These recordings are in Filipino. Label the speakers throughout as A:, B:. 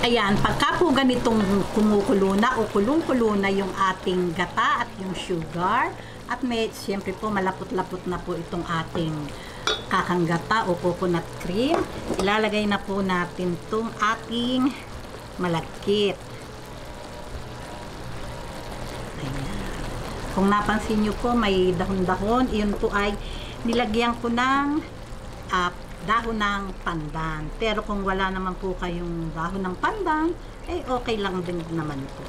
A: Ayan, pagka po ganitong kumukulo na o kulong-kulo na yung ating gata at yung sugar, at may, siyempre po, malapot-lapot na po itong ating kakanggata o coconut cream, ilalagay na po natin itong ating malagkit. Ayan. Kung napansin nyo po, may dahon-dahon, iyon po ay nilagyan ko ng dahon ng pandan. Pero kung wala naman po kayong dahon ng pandan, eh okay lang din naman po.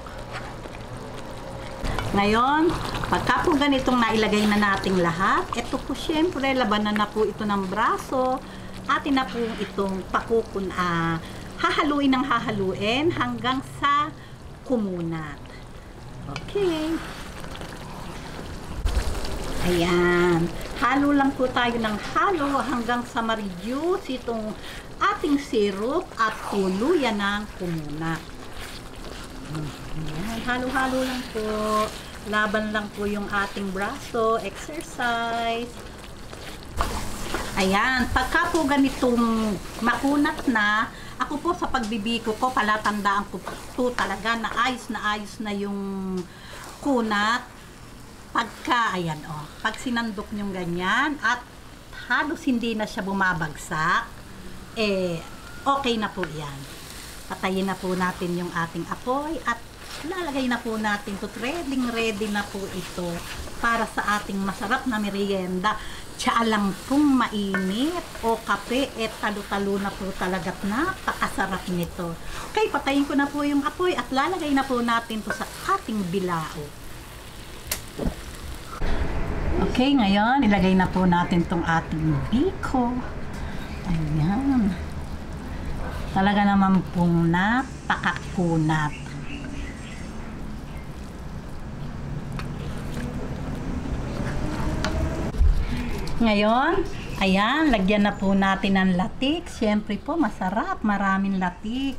A: Ngayon, pagka po ganitong nailagay na nating lahat, ito po syempre, labanan na po ito ng braso. Atin na po itong hahaluin ng hahaluin hanggang sa kumunat. Okay. Ayan. Halo lang po tayo ng halo hanggang sa ma-reduce itong ating syrup at tuluyan ng kumunat. Ayan. Halo-halo lang po. Laban lang po yung ating braso. Exercise. Ayan. Pagka po ganitong makunat na, ako po sa pagbibiko ko, palatandaan ko po talaga na ayos na yung kunat. Ayan pag sinandok nyong ganyan at halos hindi na siya bumabagsak, okay na po yan. Patayin na po natin yung ating apoy at lalagay na po natin ito. Ready na po ito para sa ating masarap na merienda. Tsaa lang pong mainit o kape, talo-talo na po talaga't napakasarap nito. Okay, patayin ko na po yung apoy at lalagay na po natin ito sa ating bilao. Okay, ngayon, ilagay na po natin itong ating biko. Ayan. Talaga naman pong napakakunat. Ngayon, ayan, lagyan na po natin ng latik. Siyempre po, masarap. Maraming latik.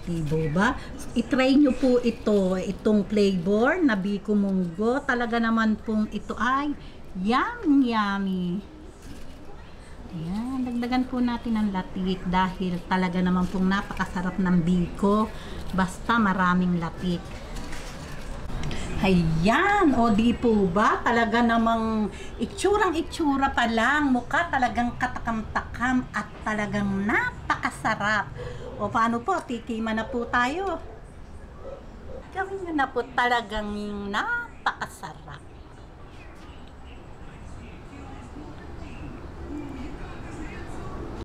A: Diba? I-try nyo po itong flavor na biko munggo. Talaga naman pong ito ay yummy. Ayan, dagdagan po natin ang latik dahil talaga naman pong napakasarap ng biko. Basta maraming latik. Ayan, o di po ba? Talaga namang itsura pa lang. Mukha talagang katakam-takam at talagang napakasarap. O paano po? Tikiman na po tayo. Gawin nyo na po talagang napakasarap.